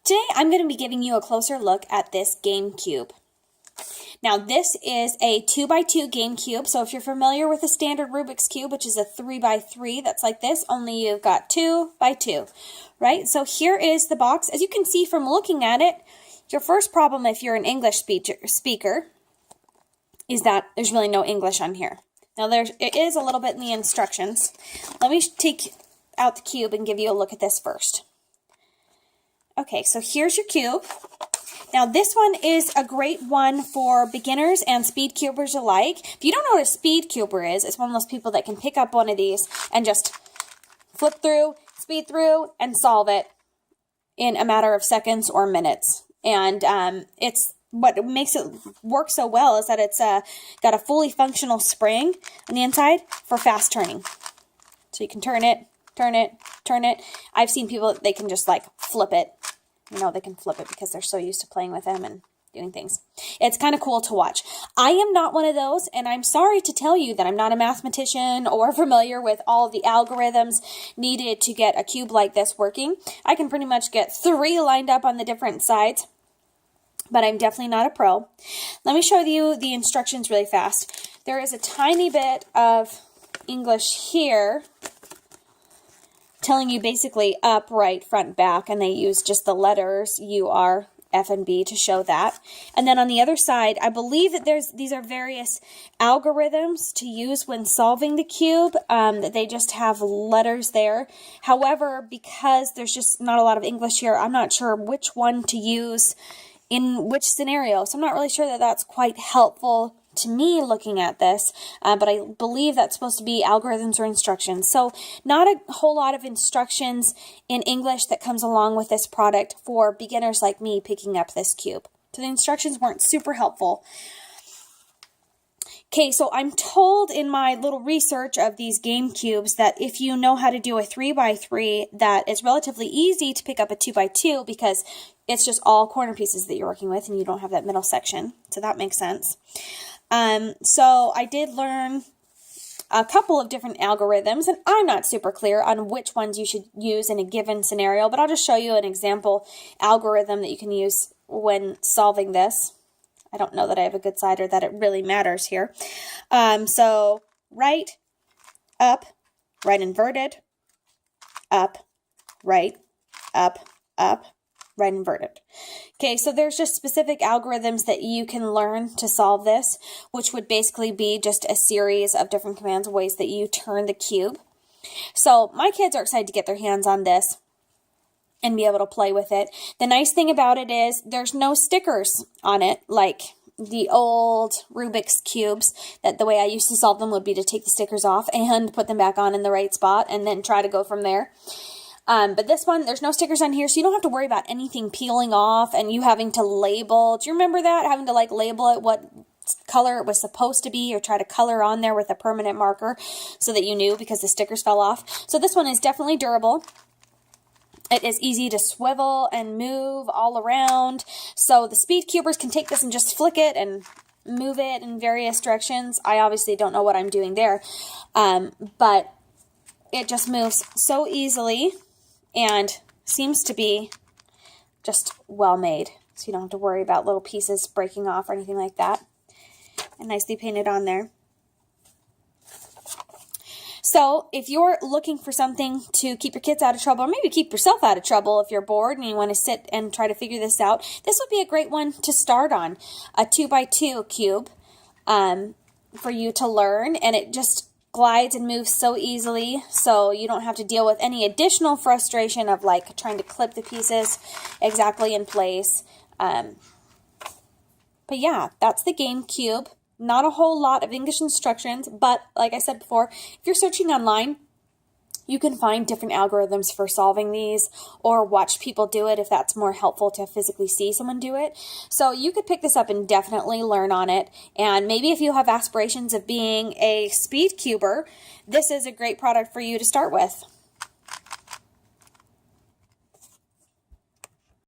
Today I'm going to be giving you a closer look at this game cube. Now this is a 2x2 game cube, so if you're familiar with a standard Rubik's Cube, which is a 3x3, that's like this, only you've got 2x2, right? So here is the box. As you can see from looking at it, your first problem if you're an English speaker is that there's really no English on here. Now it is a little bit in the instructions. Let me take out the cube and give you a look at this first. Okay, so here's your cube. Now this one is a great one for beginners and speed cubers alike. If you don't know what a speed cuber is, it's one of those people that can pick up one of these and just flip through, speed through, and solve it in a matter of seconds or minutes. And it's what makes it work so well is that it's got a fully functional spring on the inside for fast turning. So you can turn it, turn it, turn it. I've seen people, they can just like flip it. You know, they can flip it because they're so used to playing with them and doing things. It's kind of cool to watch. I am not one of those, and I'm sorry to tell you that I'm not a mathematician or familiar with all of the algorithms needed to get a cube like this working. I can pretty much get 3 lined up on the different sides, but I'm definitely not a pro. Let me show you the instructions really fast. There is a tiny bit of English here telling you basically up, right, front, back, and they use just the letters U, R, F, and B to show that. And then on the other side, I believe that these are various algorithms to use when solving the cube, that they just have letters there. However, because there's just not a lot of English here, I'm not sure which one to use in which scenario. So I'm not really sure that that's quite helpful to me looking at this, but I believe that's supposed to be algorithms or instructions. So not a whole lot of instructions in English that comes along with this product for beginners like me picking up this cube. So the instructions weren't super helpful. Okay, so I'm told in my little research of these game cubes that if you know how to do a 3x3, that it's relatively easy to pick up a 2x2 because it's just all corner pieces that you're working with and you don't have that middle section. So that makes sense. So I did learn a couple of different algorithms, and I'm not super clear on which ones you should use in a given scenario, but I'll just show you an example algorithm that you can use when solving this. I don't know that I have a good side or that it really matters here. So right, up, right inverted, up, right, right inverted. Okay, so there's just specific algorithms that you can learn to solve this, which would basically be just a series of different commands, ways that you turn the cube. So my kids are excited to get their hands on this and be able to play with it. The nice thing about it is there's no stickers on it like the old Rubik's cubes, that the way I used to solve them would be to take the stickers off and put them back on in the right spot and then try to go from there. But this one, there's no stickers on here, so you don't have to worry about anything peeling off and you having to label. Do you remember that? Having to like label it what color it was supposed to be or try to color on there with a permanent marker so that you knew because the stickers fell off. So this one is definitely durable. It is easy to swivel and move all around. So the speed cubers can take this and just flick it and move it in various directions. I obviously don't know what I'm doing there, but it just moves so easily and seems to be just well made. So you don't have to worry about little pieces breaking off or anything like that. And nicely painted on there. So if you're looking for something to keep your kids out of trouble, or maybe keep yourself out of trouble if you're bored and you want to sit and try to figure this out, this would be a great one to start on. A 2x2 cube for you to learn, and it just glides and moves so easily, so you don't have to deal with any additional frustration of like trying to clip the pieces exactly in place. But yeah, that's the game cube. Not a whole lot of English instructions, but like I said before, if you're searching online, you can find different algorithms for solving these or watch people do it if that's more helpful to physically see someone do it. So you could pick this up and definitely learn on it. And maybe if you have aspirations of being a speed cuber, this is a great product for you to start with.